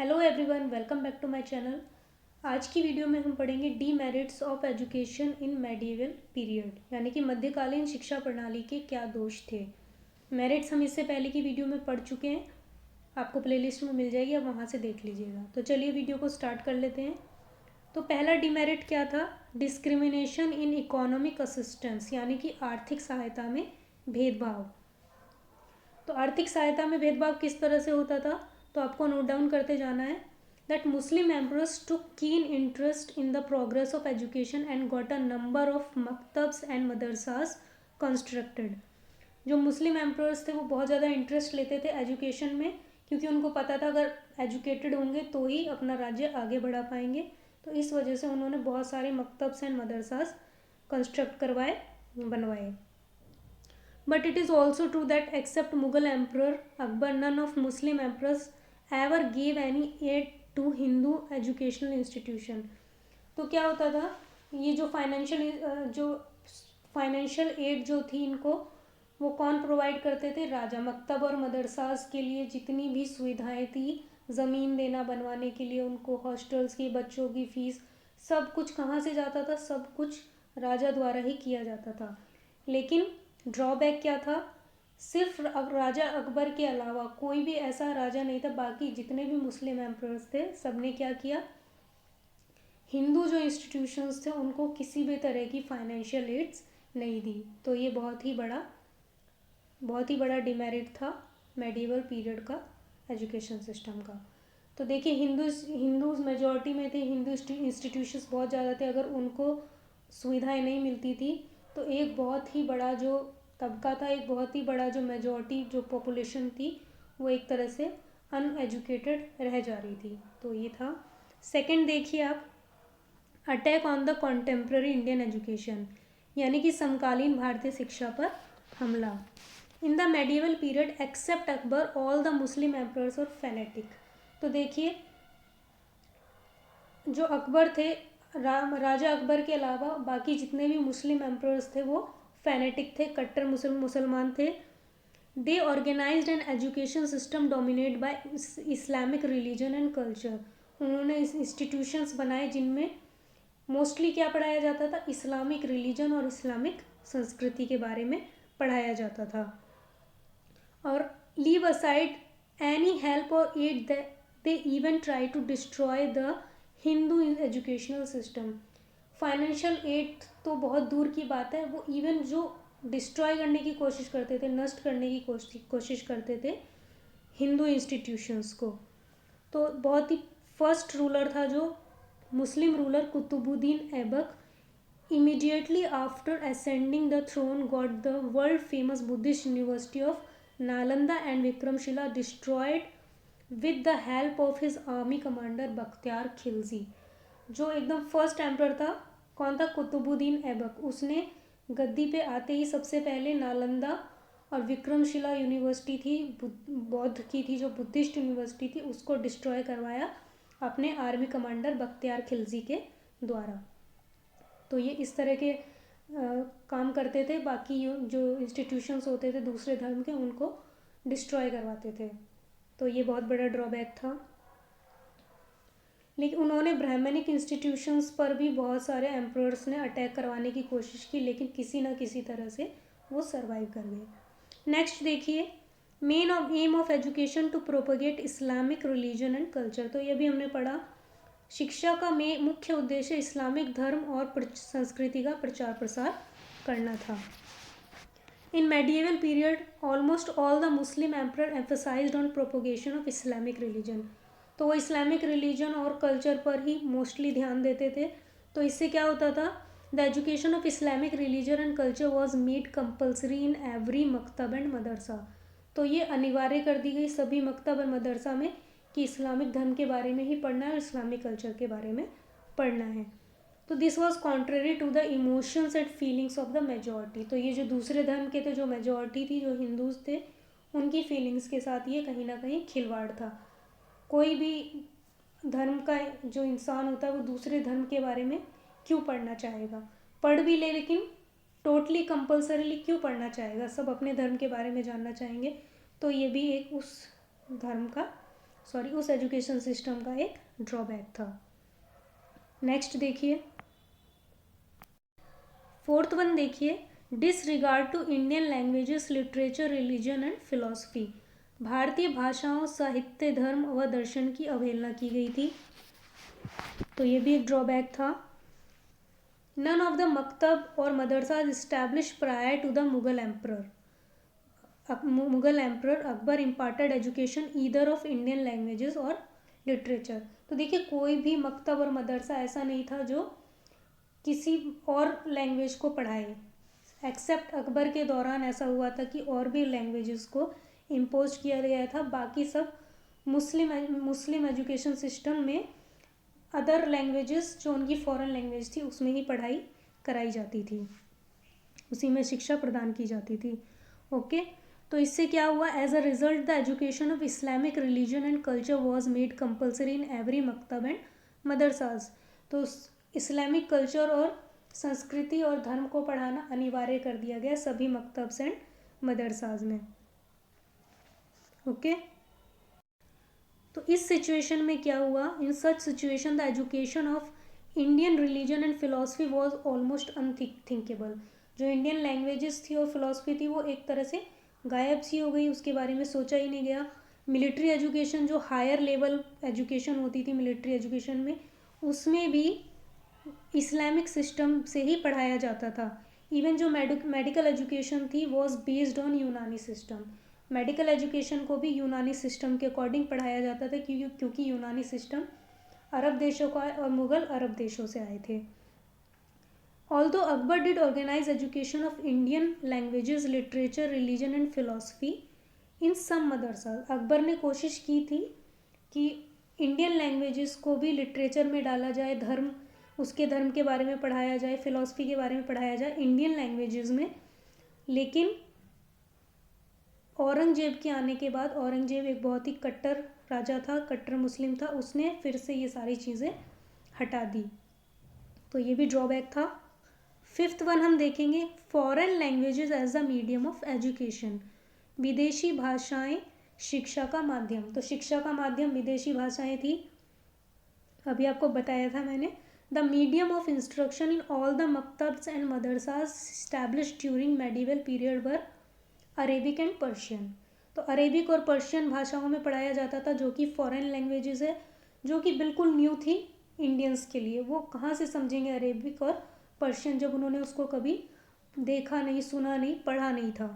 Hello everyone, welcome back to my channel. आज की video में हम पढ़ेंगे demerits of education in medieval period, यानी कि मध्यकालीन शिक्षा प्रणाली के क्या दोष थे। मेरिट्स हम इससे पहले की वीडियो में पढ़ चुके हैं, आपको प्लेलिस्ट में मिल जाएगी, आप वहाँ से देख लीजिएगा। तो चलिए वीडियो को स्टार्ट कर लेते हैं। तो पहला डीमेरिट क्या था? डिस्क्रिमिनेशन इन इकोनॉमिक असिस्टेंस, यानी कि आर्थिक सहायता में भेदभाव। तो आर्थिक सहायता में भेदभाव किस तरह से होता था, तो आपको नोट डाउन करते जाना है। That Muslim emperors took keen interest in the progress of education and got a number of maktabs and madrasas constructed. जो मुस्लिम एम्परर्स थे वो बहुत ज़्यादा इंटरेस्ट लेते थे एजुकेशन में, क्योंकि उनको पता था अगर एजुकेटेड होंगे तो ही अपना राज्य आगे बढ़ा पाएंगे। तो इस वजह से उन्होंने बहुत सारे मकतब्स एंड मदरसास कंस्ट्रक्ट करवाए, बनवाए। But it is also true that except Mughal Emperor Akbar, none of Muslim emperors ever gave any aid to Hindu educational institution. तो क्या होता था, ये जो फाइनेंशियल एड जो थी इनको, वो कौन प्रोवाइड करते थे? राजा। मकतब और मदरसास के लिए जितनी भी सुविधाएं थी, ज़मीन देना बनवाने के लिए उनको, हॉस्टल्स की, बच्चों की फ़ीस, सब कुछ कहाँ से जाता था? सब कुछ राजा द्वारा ही किया जाता था। लेकिन ड्रॉबैक क्या था? सिर्फ राजा अकबर के अलावा कोई भी ऐसा राजा नहीं था, बाकी जितने भी मुस्लिम एम्परर्स थे सबने क्या किया? हिंदू जो इंस्टीट्यूशंस थे उनको किसी भी तरह की फाइनेंशियल एड्स नहीं दी। तो ये बहुत ही बड़ा डिमेरिट था मेडिएवल पीरियड का एजुकेशन सिस्टम का। तो देखिए, हिंदूज मेजॉरिटी में थे, हिंदू इंस्टीट्यूशंस बहुत ज़्यादा थे, अगर उनको सुविधाएं नहीं मिलती थी तो एक बहुत ही बड़ा जो तबका था, एक बहुत ही बड़ा जो मेजॉरिटी जो पॉपुलेशन थी, वो एक तरह से अनएजुकेटेड रह जा रही थी। तो ये था। सेकंड देखिए आप, attack on the contemporary Indian education, यानी कि समकालीन भारतीय शिक्षा पर हमला। In the medieval period except Akbar all the Muslim emperors और फेनेटिक। तो देखिए, जो अकबर थे, राजा अकबर के अलावा बाकी जितने भी मुस्लिम एम्परर्स थे वो फेनेटिक थे, कट्टर मुसलमान थे। They organized an education system dominate by Islamic religion and culture. उन्होंने इस इंस्टीट्यूशंस बनाए जिनमें मोस्टली क्या पढ़ाया जाता था? इस्लामिक रिलीजन और इस्लामिक संस्कृति के बारे में पढ़ाया जाता था। और लीव असाइड एनी हेल्प और aid they even try to destroy the Hindu educational system. Financial aid तो बहुत दूर की बात है, वो इवन जो डिस्ट्रॉय करने की कोशिश करते थे, नष्ट करने की कोशिश करते थे हिंदू इंस्टीट्यूशंस को। तो बहुत ही फर्स्ट रूलर था जो Muslim ruler Qutbuddin Aibak, immediately after ascending the throne got the world famous Buddhist University of Nalanda and Vikramshila destroyed with the help of his army commander Bakhtiyar Khilji. जो एकदम फर्स्ट एम्पर था, कौन था? कुतुबुद्दीन ऐबक। उसने गद्दी पे आते ही सबसे पहले नालंदा और विक्रमशिला यूनिवर्सिटी थी, बौद्ध की थी, जो बुद्धिस्ट यूनिवर्सिटी थी, उसको डिस्ट्रॉय करवाया अपने आर्मी कमांडर बख्तियार खिलजी के द्वारा। तो ये इस तरह के काम करते थे, बाकी जो इंस्टीट्यूशंस होते थे दूसरे धर्म के उनको डिस्ट्रॉय करवाते थे। तो ये बहुत बड़ा ड्रॉबैक था। लेकिन उन्होंने ब्राह्मणिक इंस्टीट्यूशंस पर भी बहुत सारे एम्परर्स ने अटैक करवाने की कोशिश की, लेकिन किसी न किसी तरह से वो सर्वाइव कर गए। नेक्स्ट देखिए, main aim of education to propagate Islamic religion and culture. तो ये भी हमने पढ़ा, शिक्षा का मुख्य उद्देश्य इस्लामिक धर्म और संस्कृति का प्रचार प्रसार करना था। In medieval period almost all the Muslim emperor emphasized on propagation of Islamic religion. तो वो इस्लामिक रिलीजन और कल्चर पर ही मोस्टली ध्यान देते थे। तो इससे क्या होता था? The education of Islamic religion and culture was made compulsory in every maktab and madrasa. तो ये अनिवार्य कर दी गई सभी मकतब और मदरसा में कि इस्लामिक धर्म के बारे में ही पढ़ना है और इस्लामिक कल्चर के बारे में पढ़ना है। तो this was contrary to the emotions and feelings of the majority. तो ये जो दूसरे धर्म के थे, जो मेजॉरिटी थी, जो हिंदूज थे, उनकी फीलिंग्स के साथ ये कहीं ना कहीं खिलवाड़ था। कोई भी धर्म का जो इंसान होता है वो दूसरे धर्म के बारे में क्यों पढ़ना चाहेगा? पढ़ भी ले, लेकिन टोटली कंपल्सरीली क्यों पढ़ना चाहेगा? सब अपने धर्म के बारे में जानना चाहेंगे। तो ये भी एक उस धर्म का उस एजुकेशन सिस्टम का एक ड्रॉबैक था। नेक्स्ट देखिए, फोर्थ वन देखिए, disregard to Indian languages, literature, religion and philosophy. भारतीय भाषाओं, साहित्य, धर्म व दर्शन की अवहेलना की गई थी, तो ये भी एक ड्रॉबैक था। नन ऑफ द मकतब और madrasa establish prior to the Mughal emperor. Mughal emperor Akbar imparted education either of Indian languages और लिटरेचर। तो देखिए, कोई भी मकतब और मदरसा ऐसा नहीं था जो किसी और लैंग्वेज को पढ़ाए, एक्सेप्ट अकबर के दौरान ऐसा हुआ था कि और भी लैंग्वेजेस को इम्पोज किया गया था। बाकी सब मुस्लिम एजुकेशन सिस्टम में अदर लैंग्वेजेस जो उनकी फॉरेन लैंग्वेज थी उसमें ही पढ़ाई कराई जाती थी, उसी में शिक्षा प्रदान की जाती थी। ओके, तो इससे क्या हुआ, as a result the education of Islamic religion and culture was made compulsory in every maktab and madrasas. तो इस्लामिक कल्चर और संस्कृति और धर्म को पढ़ाना अनिवार्य कर दिया गया सभी मकतब्स एंड मदरसाज में। ओके, तो इस सिचुएशन में क्या हुआ, in such situation the education of Indian religion and philosophy was almost unthinkable. जो इंडियन लैंग्वेजेस थी और फिलॉसफी थी वो एक तरह से गायब सी हो गई, उसके बारे में सोचा ही नहीं गया। मिलिट्री एजुकेशन, जो हायर लेवल एजुकेशन होती थी मिलिट्री एजुकेशन में, उसमें भी इस्लामिक सिस्टम से ही पढ़ाया जाता था। इवन जो मेडिकल एजुकेशन थी वॉज बेस्ड ऑन यूनानी सिस्टम। मेडिकल एजुकेशन को भी यूनानी सिस्टम के अकॉर्डिंग पढ़ाया जाता था, क्योंकि यूनानी सिस्टम अरब देशों का है और मुग़ल अरब देशों से आए थे। Although Akbar did organize education of Indian languages, literature, religion and philosophy in some madrasa. Akbar ने कोशिश की थी कि इंडियन लैंग्वेजेस को भी लिटरेचर में डाला जाए, धर्म, उसके धर्म के बारे में पढ़ाया जाए, फिलॉसफी के बारे में पढ़ाया जाए इंडियन लैंग्वेजेस में। लेकिन औरंगजेब के आने के बाद, औरंगजेब एक बहुत ही कट्टर राजा था, कट्टर मुस्लिम था, उसने फिर से ये सारी चीज़ें हटा दी, तो ये भी ड्रॉबैक था। फिफ्थ वन हम देखेंगे, foreign languages as a medium of education. विदेशी भाषाएं शिक्षा का माध्यम। तो शिक्षा का माध्यम विदेशी भाषाएं थी, अभी आपको बताया था मैंने। The medium of instruction in all the maktabs and madrasas established during medieval period were Arabic and Persian. तो अरेबिक और पर्शियन भाषाओं में पढ़ाया जाता था, जो कि फॉरेन लैंग्वेजेस है, जो कि बिल्कुल न्यू थी इंडियंस के लिए। वो कहाँ से समझेंगे अरेबिक और पर्शियन जब उन्होंने उसको कभी देखा नहीं, सुना नहीं, पढ़ा नहीं था।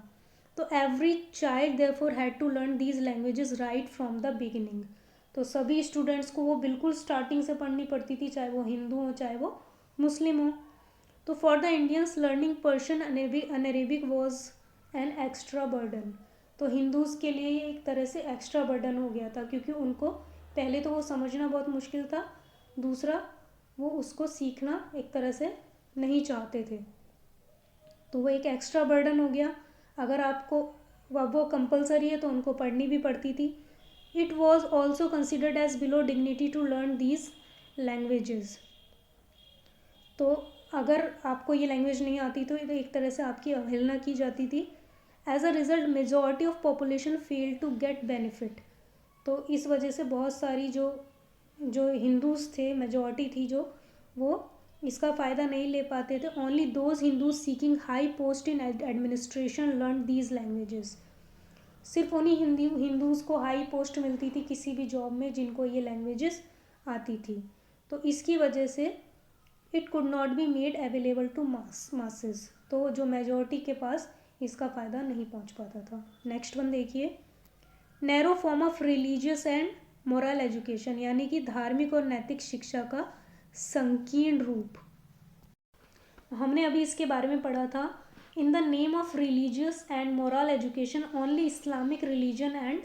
तो every child therefore had to learn these languages right from the beginning. तो सभी स्टूडेंट्स को वो बिल्कुल स्टार्टिंग से पढ़नी पड़ती थी, चाहे वो हिंदू हो चाहे वो मुस्लिम हो। तो for the Indians learning Persian and Arabic was an extra burden. तो हिंदूज़ के लिए ये एक तरह से एक्स्ट्रा बर्डन हो गया था, क्योंकि उनको पहले तो वो समझना बहुत मुश्किल था, दूसरा वो उसको सीखना एक तरह से नहीं चाहते थे, तो वो एक एक्स्ट्रा बर्डन हो गया। अगर आपको वो कंपलसरी है तो उनको पढ़नी भी पड़ती थी। It was also considered as below dignity to learn these languages. तो अगर आपको ये लैंग्वेज नहीं आती तो एक तरह से आपकी अवहेलना की जाती थी। As a result majority of population fail to get benefit. तो इस वजह से बहुत सारी जो हिंदूज़ थे, मेजॉरिटी थी जो, वो इसका फ़ायदा नहीं ले पाते थे। Only those Hindus seeking high post in administration learn these languages. सिर्फ उन्हीं हिंदूज़ को हाई पोस्ट मिलती थी किसी भी जॉब में जिनको ये लैंग्वेजेस आती थी। तो इसकी वजह से it could not be made available to masses. तो जो मेजॉरिटी के पास इसका फ़ायदा नहीं पहुंच पाता था। नेक्स्ट वन देखिए, narrow form of religious and moral education, यानी कि धार्मिक और नैतिक शिक्षा का संकीर्ण रूप। हमने अभी इसके बारे में पढ़ा था। In the name of religious and moral education only Islamic religion and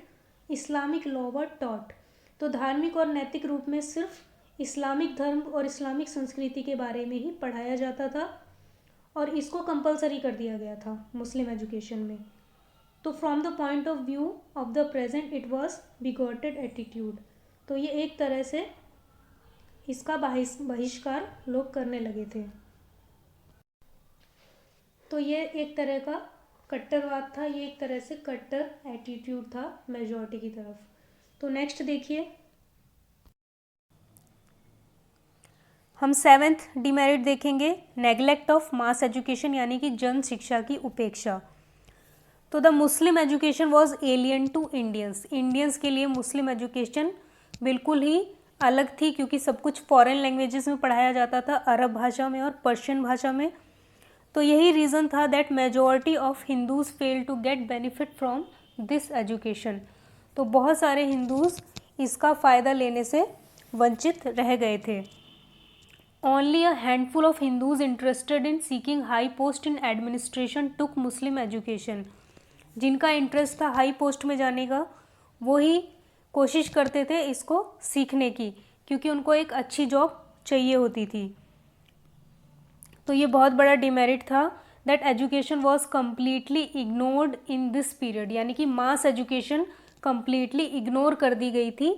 Islamic law were taught. तो धार्मिक और नैतिक रूप में सिर्फ इस्लामिक धर्म और इस्लामिक संस्कृति के बारे में ही पढ़ाया जाता था, और इसको कंपलसरी कर दिया गया था मुस्लिम एजुकेशन में। तो from the point of view of the present it was bigoted attitude. तो ये एक तरह से इसका बहिष्कार लोग करने लगे थे। तो ये एक तरह का कट्टरवाद था, ये एक तरह से कट्टर एटीट्यूड था मेजॉरिटी की तरफ। तो नेक्स्ट देखिए, हम 7th डिमेरिट देखेंगे, नेग्लेक्ट ऑफ मास एजुकेशन, यानी कि जन शिक्षा की उपेक्षा। तो the Muslim education was alien to Indians, Indians के लिए मुस्लिम एजुकेशन बिल्कुल ही अलग थी, क्योंकि सब कुछ फॉरेन लैंग्वेजेस में पढ़ाया जाता था, अरब भाषा में और पर्शियन भाषा में। तो यही रीज़न था that majority of Hindus fail to get benefit from this education. तो बहुत सारे हिंदूज इसका फ़ायदा लेने से वंचित रह गए थे। Only a handful of Hindus interested in seeking high post in administration took Muslim education. जिनका इंटरेस्ट था हाई पोस्ट में जाने का, वो ही कोशिश करते थे इसको सीखने की, क्योंकि उनको एक अच्छी जॉब चाहिए होती थी। तो ये बहुत बड़ा डिमेरिट था that education was completely ignored in this period, यानी कि मास एजुकेशन कम्प्लीटली इग्नोर कर दी गई थी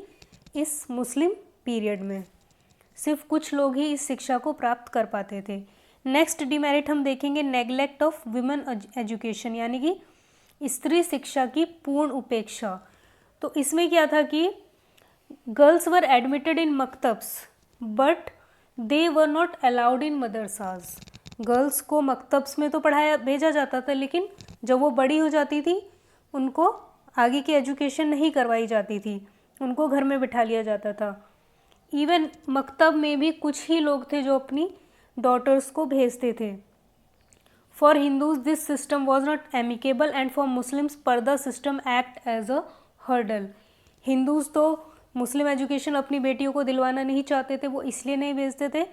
इस मुस्लिम पीरियड में। सिर्फ कुछ लोग ही इस शिक्षा को प्राप्त कर पाते थे। नेक्स्ट डिमेरिट हम देखेंगे, नेग्लेक्ट ऑफ विमेन एजुकेशन, यानी कि स्त्री शिक्षा की पूर्ण उपेक्षा। तो इसमें क्या था कि girls were admitted in maktabs but they were not allowed in madrasas. Girls को मकतब्स में तो पढ़ाया भेजा जाता था, लेकिन जब वो बड़ी हो जाती थी उनको आगे की एजुकेशन नहीं करवाई जाती थी, उनको घर में बिठा लिया जाता था। इवन मकतब में भी कुछ ही लोग थे जो अपनी डॉटर्स को भेजते थे। For Hindus this system was not amicable and for Muslims purdah system act as a hurdle. Hindus तो मुस्लिम एजुकेशन अपनी बेटियों को दिलवाना नहीं चाहते थे, वो इसलिए नहीं भेजते थे,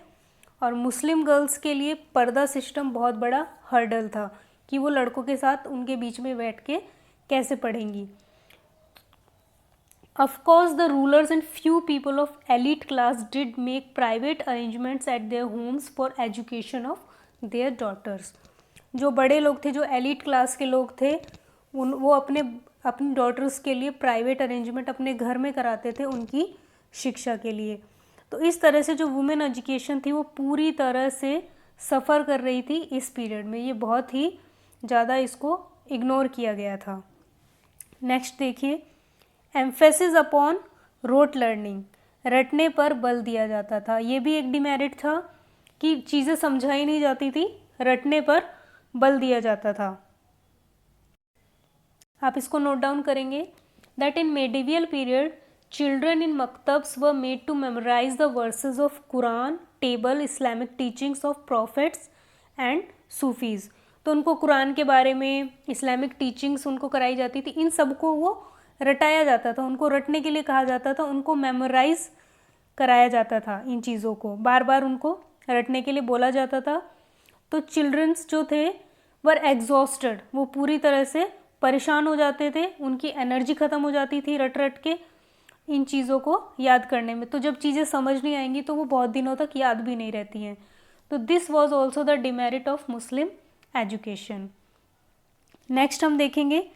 और मुस्लिम गर्ल्स के लिए पर्दा सिस्टम बहुत बड़ा हर्डल था कि वो लड़कों के साथ उनके बीच में बैठ के कैसे पढ़ेंगी। Of course, the rulers and few people of elite class did make private arrangements at their homes for education of their daughters. जो बड़े लोग थे, जो एलिट क्लास के लोग थे, वो अपनी डॉटर्स के लिए प्राइवेट अरेंजमेंट अपने घर में कराते थे उनकी शिक्षा के लिए। तो इस तरह से जो वुमेन एजुकेशन थी वो पूरी तरह से सफ़र कर रही थी इस पीरियड में। ये बहुत ही ज़्यादा इसको इग्नोर किया गया था। नेक्स्ट देखिए, एम्फेसिस अपॉन रोट लर्निंग, रटने पर बल दिया जाता था। ये भी एक डिमेरिट था कि चीज़ें समझाई नहीं जाती थी, रटने पर बल दिया जाता था। आप इसको नोट डाउन करेंगे that in medieval period children in maktabs were made to memorize the verses of Quran, table, Islamic teachings of prophets and Sufis. तो उनको कुरान के बारे में इस्लामिक टीचिंग्स उनको कराई जाती थी, इन सबको वो रटाया जाता था, उनको रटने के लिए कहा जाता था, उनको मेमोराइज कराया जाता था, इन चीज़ों को बार बार उनको रटने के लिए बोला जाता था। तो चिल्ड्रंस जो थे वर एग्जॉस्टेड, वो पूरी तरह से परेशान हो जाते थे, उनकी एनर्जी ख़त्म हो जाती थी रट रट के इन चीज़ों को याद करने में। तो जब चीज़ें समझ नहीं आएंगी तो वो बहुत दिनों तक याद भी नहीं रहती हैं। तो this was also the demerit of Muslim education. Next हम देखेंगे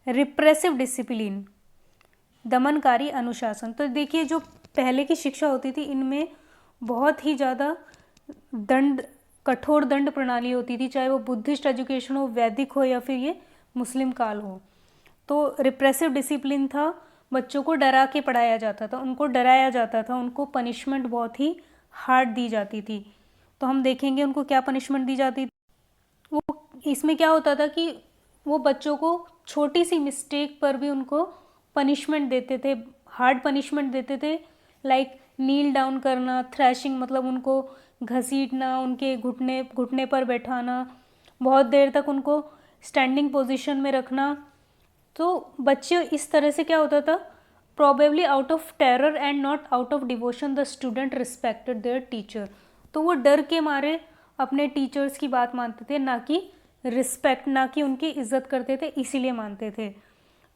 रिप्रेसिव डिसिप्लिन, दमनकारी अनुशासन। तो देखिए, जो पहले की शिक्षा होती थी इनमें बहुत ही ज़्यादा कठोर दंड प्रणाली होती थी, चाहे वो बुद्धिस्ट एजुकेशन हो, वैदिक हो, या फिर ये मुस्लिम काल हो। तो रिप्रेसिव डिसिप्लिन था, बच्चों को डरा के पढ़ाया जाता था, उनको डराया जाता था, उनको पनिशमेंट बहुत ही हार्ड दी जाती थी। तो हम देखेंगे उनको क्या पनिशमेंट दी जाती थी। वो इसमें क्या होता था कि वो बच्चों को छोटी सी मिस्टेक पर भी उनको पनिशमेंट देते थे, हार्ड पनिशमेंट देते थे, लाइक नील डाउन करना, थ्रैशिंग मतलब उनको घसीटना, उनके घुटने पर बैठाना, बहुत देर तक उनको स्टैंडिंग पोजीशन में रखना। तो बच्चे इस तरह से क्या होता था, probably out of terror and not out of devotion the student respected there teacher. तो वो डर के मारे अपने टीचर्स की बात मानते थे, ना कि रिस्पेक्ट, ना कि उनकी इज्जत करते थे, इसीलिए मानते थे।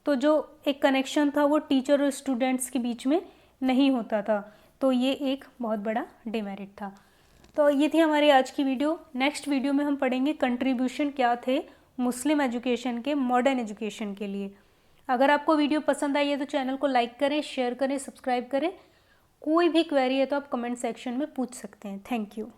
तो जो एक कनेक्शन था वो टीचर और स्टूडेंट्स के बीच में नहीं होता था। तो ये एक बहुत बड़ा डिमेरिट था। तो ये थी हमारी आज की वीडियो। नेक्स्ट वीडियो में हम पढ़ेंगे कंट्रीब्यूशन क्या थे मुस्लिम एजुकेशन के मॉडर्न एजुकेशन के लिए। अगर आपको वीडियो पसंद आई है तो चैनल को लाइक करें, शेयर करें, सब्सक्राइब करें। कोई भी क्वेरी है तो आप कमेंट सेक्शन में पूछ सकते हैं। Thank you.